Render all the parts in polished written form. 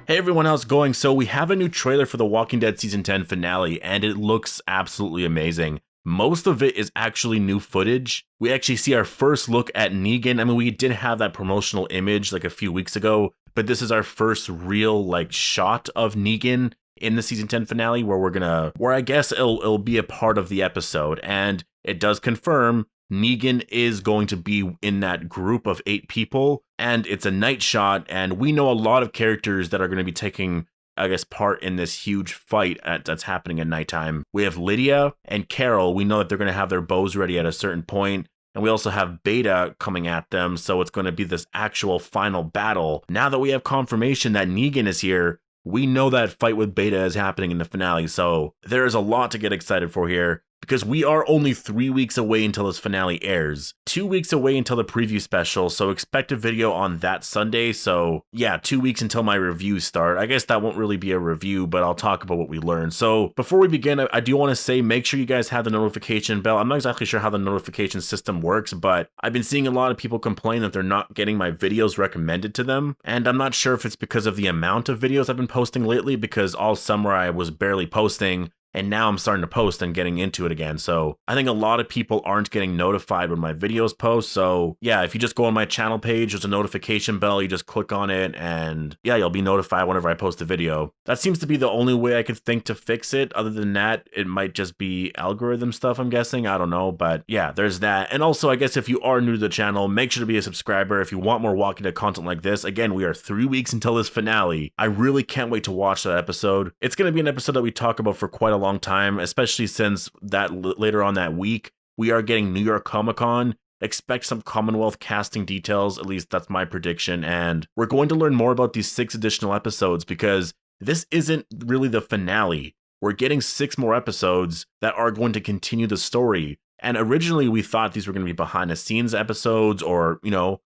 Hey everyone, how's it going? So we have a new trailer for The Walking Dead Season 10 finale, and it looks absolutely amazing. Most of it is actually new footage. We actually see our first look at Negan. I mean, we did have that promotional image like a few weeks ago, but this is our first real shot of Negan in the Season 10 finale where I guess it'll be a part of the episode. And it does confirm Negan is going to be in that group of 8 people, and it's a night shot, and we know a lot of characters that are going to be taking, I guess, part in this huge fight that's happening at nighttime. We have Lydia and Carol. We know that they're going to have their bows ready at a certain point, and we also have Beta coming at them, so it's going to be this actual final battle. Now that we have confirmation that Negan is here, we know that fight with Beta is happening in the finale, so there is a lot to get excited for here, because we are only 3 weeks away until this finale airs. 2 weeks away until the preview special, so expect a video on that Sunday. So yeah, 2 weeks until my reviews start. I guess that won't really be a review, but I'll talk about what we learned. So before we begin, I do want to say, make sure you guys have the notification bell. I'm not exactly sure how the notification system works, but I've been seeing a lot of people complain that they're not getting my videos recommended to them. And I'm not sure if it's because of the amount of videos I've been posting lately, because all summer I was barely posting, and now I'm starting to post and getting into it again. So I think a lot of people aren't getting notified when my videos post. So yeah, if you just go on my channel page, there's a notification bell. You just click on it and yeah, you'll be notified whenever I post a video. That seems to be the only way I could think to fix it. Other than that, it might just be algorithm stuff, I'm guessing. I don't know. But yeah, there's that. And also, I guess if you are new to the channel, make sure to be a subscriber if you want more Walking Dead content like this. Again, we are 3 weeks until this finale. I really can't wait to watch that episode. It's going to be an episode that we talk about for quite a long time, especially since that later on that week we are getting New York Comic Con. Expect some Commonwealth casting details, at least that's my prediction, and we're going to learn more about these 6 additional episodes, because this isn't really the finale. We're getting 6 more episodes that are going to continue the story. And originally we thought these were going to be behind the scenes episodes, or,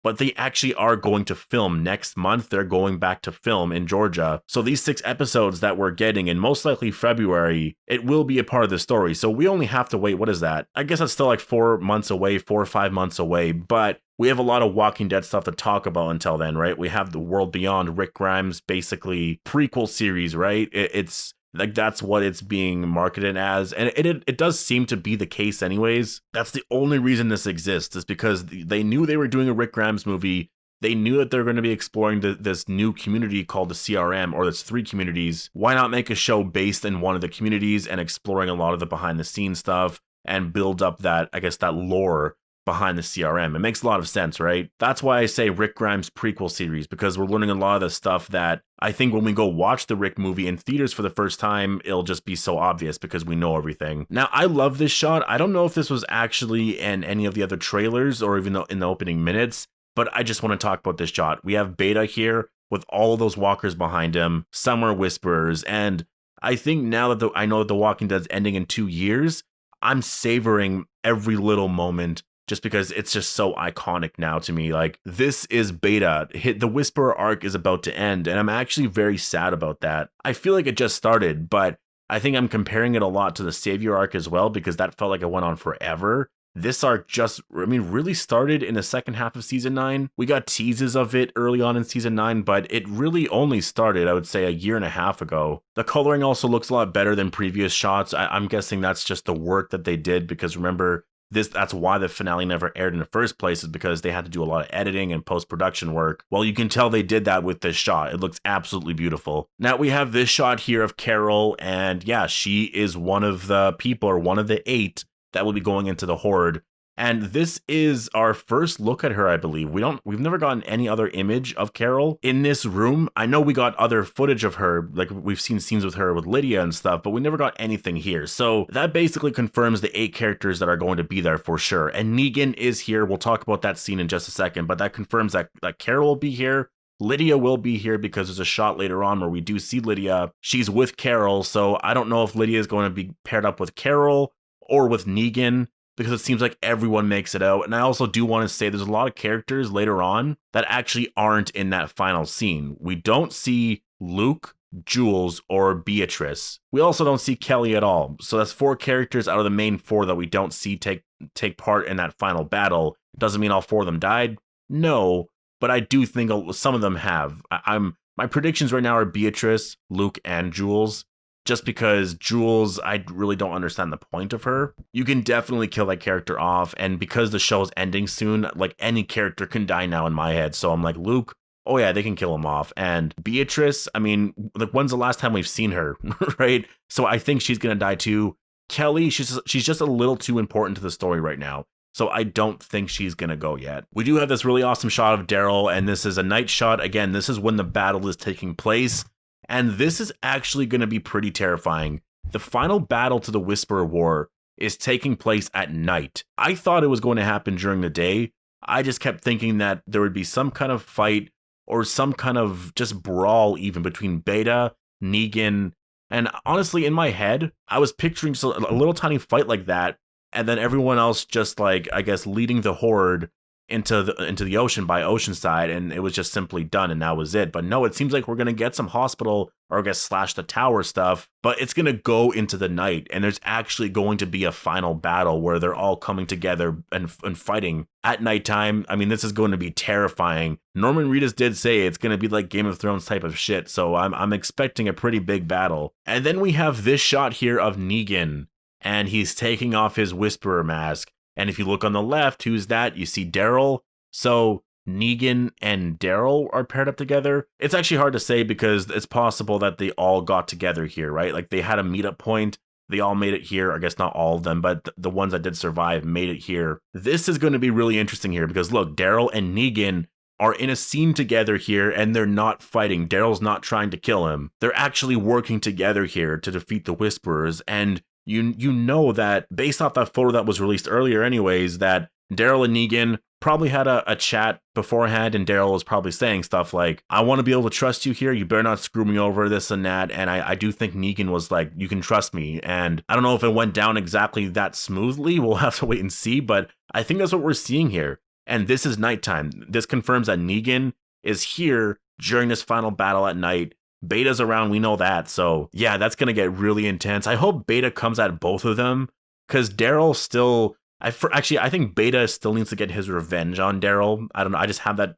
but they actually are going to film next month. They're going back to film in Georgia. So these 6 episodes that we're getting in most likely February, it will be a part of the story. So we only have to wait. What is that? I guess that's still like 4 months away, 4 or 5 months away, but we have a lot of Walking Dead stuff to talk about until then, right? We have the World Beyond, Rick Grimes, basically prequel series, right? It's like, that's what it's being marketed as. And it does seem to be the case anyways. That's the only reason this exists, is because they knew they were doing a Rick Grimes movie. They knew that they're going to be exploring this new community called the CRM, or it's 3 communities. Why not make a show based in one of the communities and exploring a lot of the behind the scenes stuff and build up that, I guess, that lore behind the CRM. It makes a lot of sense, right? That's why I say Rick Grimes prequel series, because we're learning a lot of the stuff that I think when we go watch the Rick movie in theaters for the first time, it'll just be so obvious because we know everything. Now, I love this shot. I don't know if this was actually in any of the other trailers or even in the opening minutes, but I just want to talk about this shot. We have Beta here with all of those walkers behind him, Summer Whisperers, and I think now that I know that The Walking Dead's ending in 2 years, I'm savoring every little moment, just because it's just so iconic now to me. Like, this is Beta. The Whisperer arc is about to end, and I'm actually very sad about that. I feel like it just started, but I think I'm comparing it a lot to the Savior arc as well, because that felt like it went on forever. This arc really started in the second half of Season 9. We got teases of it early on in Season 9, but it really only started, I would say, a year and a half ago. The coloring also looks a lot better than previous shots. I'm guessing that's just the work that they did, because remember, that's why the finale never aired in the first place, is because they had to do a lot of editing and post-production work. Well, you can tell they did that with this shot. It looks absolutely beautiful. Now we have this shot here of Carol, and yeah, she is one of the people, or one of the 8 that will be going into the Horde. And this is our first look at her, I believe. We've never gotten any other image of Carol in this room. I know we got other footage of her, like we've seen scenes with her with Lydia and stuff, but we never got anything here. So that basically confirms the 8 characters that are going to be there for sure. And Negan is here. We'll talk about that scene in just a second, but that confirms that Carol will be here. Lydia will be here, because there's a shot later on where we do see Lydia. She's with Carol, so I don't know if Lydia is going to be paired up with Carol or with Negan, because it seems like everyone makes it out. And I also do want to say there's a lot of characters later on that actually aren't in that final scene. We don't see Luke, Jules, or Beatrice. We also don't see Kelly at all. So that's 4 characters out of the main 4 that we don't see take part in that final battle. Doesn't mean all 4 of them died. No, but I do think some of them have. I'm My predictions right now are Beatrice, Luke, and Jules. Just because Jules, I really don't understand the point of her. You can definitely kill that character off, and because the show is ending soon, like any character can die now in my head. So I'm like, Luke, oh yeah, they can kill him off. And Beatrice, I mean, like when's the last time we've seen her, right? So I think she's gonna die too. Kelly, she's just a little too important to the story right now. So I don't think she's gonna go yet. We do have this really awesome shot of Daryl, and this is a night shot. Again, this is when the battle is taking place. And this is actually going to be pretty terrifying. The final battle to the Whisperer War is taking place at night. I thought it was going to happen during the day. I just kept thinking that there would be some kind of fight or some kind of just brawl even between Beta, Negan, and honestly, in my head, I was picturing just a little tiny fight like that, and then everyone else just like, I guess, leading the horde into the ocean by Oceanside, and it was just simply done, and that was it. But no, it seems like we're gonna get some hospital, or I guess slash the tower stuff, but it's gonna go into the night, and there's actually going to be a final battle where they're all coming together and fighting at nighttime. I mean, this is going to be terrifying. Norman Reedus did say it's gonna be like Game of Thrones type of shit, so I'm expecting a pretty big battle. And then we have this shot here of Negan, and he's taking off his Whisperer mask. And if you look on the left, who's that? You see Daryl. So Negan and Daryl are paired up together. It's actually hard to say because it's possible that they all got together here, right? Like they had a meetup point. They all made it here. I guess not all of them, but the ones that did survive made it here. This is going to be really interesting here because look, Daryl and Negan are in a scene together here, and they're not fighting. Daryl's not trying to kill him. They're actually working together here to defeat the Whisperers. And you know that based off that photo that was released earlier anyways, that Daryl and Negan probably had a chat beforehand, and Daryl was probably saying stuff like, I want to be able to trust you here, you better not screw me over, this and that. And I do think Negan was like, you can trust me. And I don't know if it went down exactly that smoothly, we'll have to wait and see, but I think that's what we're seeing here. And this is nighttime. This confirms that Negan is here during this final battle at night. Beta's around, we know that. So yeah, that's going to get really intense. I hope Beta comes at both of them, because Daryl still, I think Beta still needs to get his revenge on Daryl. I don't know. I just have that,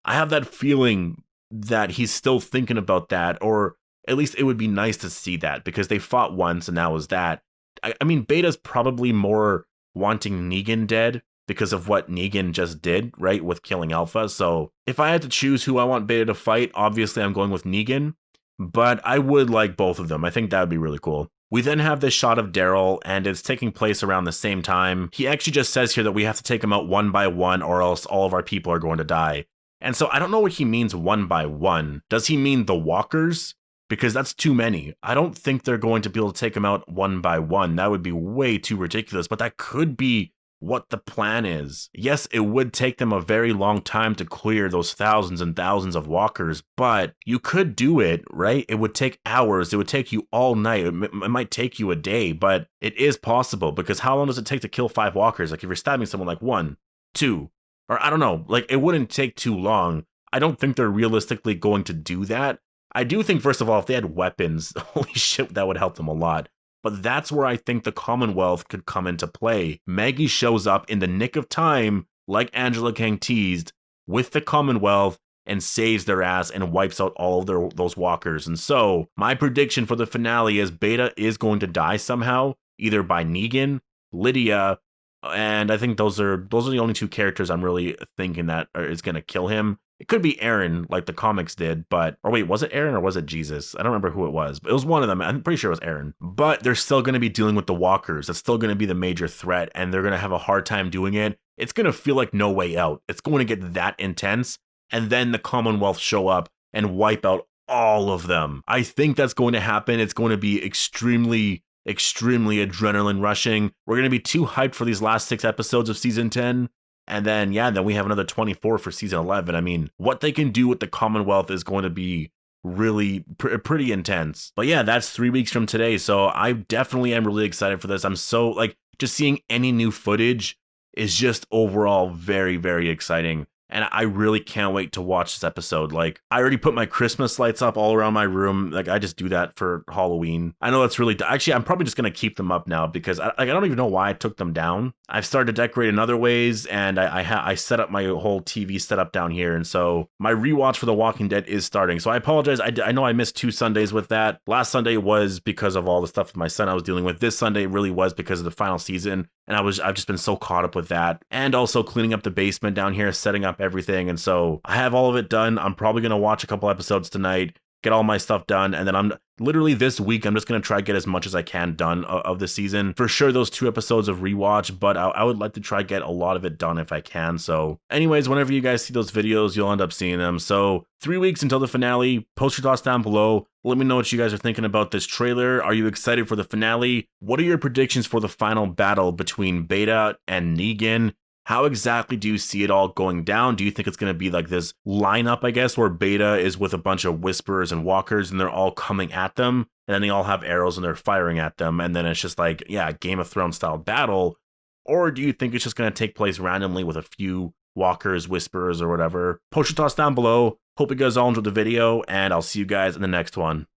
I have that feeling that he's still thinking about that, or at least it would be nice to see that, because they fought once and that was that. I mean, Beta's probably more wanting Negan dead because of what Negan just did, right, with killing Alpha. So if I had to choose who I want Beta to fight, obviously I'm going with Negan. But I would like both of them. I think that would be really cool. We then have this shot of Daryl, and it's taking place around the same time. He actually just says here that we have to take them out one by one, or else all of our people are going to die. And so I don't know what he means one by one. Does he mean the walkers? Because that's too many. I don't think they're going to be able to take them out one by one. That would be way too ridiculous, but that could be what the plan is. Yes, it would take them a very long time to clear those thousands and thousands of walkers, but you could do it, right? It would take hours. It would take you all night. It might take you a day, but it is possible, because how long does it take to kill 5 walkers? Like if you're stabbing someone, like 1, 2, or I don't know, like it wouldn't take too long. I don't think they're realistically going to do that. I do think, first of all, if they had weapons, holy shit, that would help them a lot. But that's where I think the Commonwealth could come into play. Maggie shows up in the nick of time, like Angela Kang teased, with the Commonwealth, and saves their ass and wipes out all of those walkers. And so my prediction for the finale is Beta is going to die somehow, either by Negan, Lydia, and I think those are the only 2 characters I'm really thinking that is going to kill him. It could be Aaron, like the comics did, or wait, was it Aaron or was it Jesus? I don't remember who it was, but it was one of them. I'm pretty sure it was Aaron. But they're still going to be dealing with the walkers. That's still going to be the major threat, and they're going to have a hard time doing it. It's going to feel like No Way Out. It's going to get that intense, and then the Commonwealth show up and wipe out all of them. I think that's going to happen. It's going to be extremely adrenaline rushing. We're going to be too hyped for these last 6 episodes of season 10. And then, then we have another 24 for season 11. I mean, what they can do with the Commonwealth is going to be really pretty intense. But yeah, that's 3 weeks from today. So I definitely am really excited for this. I'm so, just seeing any new footage is just overall very, very exciting. and I really can't wait to watch this episode. Like, I already put my Christmas lights up all around my room. Like, I just do that for Halloween. I know that's really, actually, I'm probably just going to keep them up now because I don't even know why I took them down. I've started to decorate in other ways, and I set up my whole TV setup down here, and so my rewatch for The Walking Dead is starting. So I apologize. I know I missed 2 Sundays with that. Last Sunday was because of all the stuff with my son I was dealing with. This Sunday really was because of the final season, and I've just been so caught up with that, and also cleaning up the basement down here, setting up everything, and so I have all of it done. I'm probably gonna watch a couple episodes tonight, get all my stuff done, and then I'm literally this week I'm just gonna try to get as much as I can done of the season. For sure, those 2 episodes of rewatch, but I would like to try to get a lot of it done if I can. So anyways, whenever you guys see those videos, you'll end up seeing them. So 3 weeks until the finale. Post your thoughts down below. Let me know what you guys are thinking about this trailer. Are you excited for the finale? What are your predictions for the final battle between Beta and Negan? How exactly do you see it all going down? Do you think it's going to be like this lineup, I guess, where Beta is with a bunch of Whisperers and Walkers and they're all coming at them, and then they all have arrows and they're firing at them, and then it's just like, yeah, Game of Thrones style battle? Or do you think it's just going to take place randomly with a few Walkers, Whisperers, or whatever? Post your thoughts down below. Hope you guys all enjoyed the video, and I'll see you guys in the next one.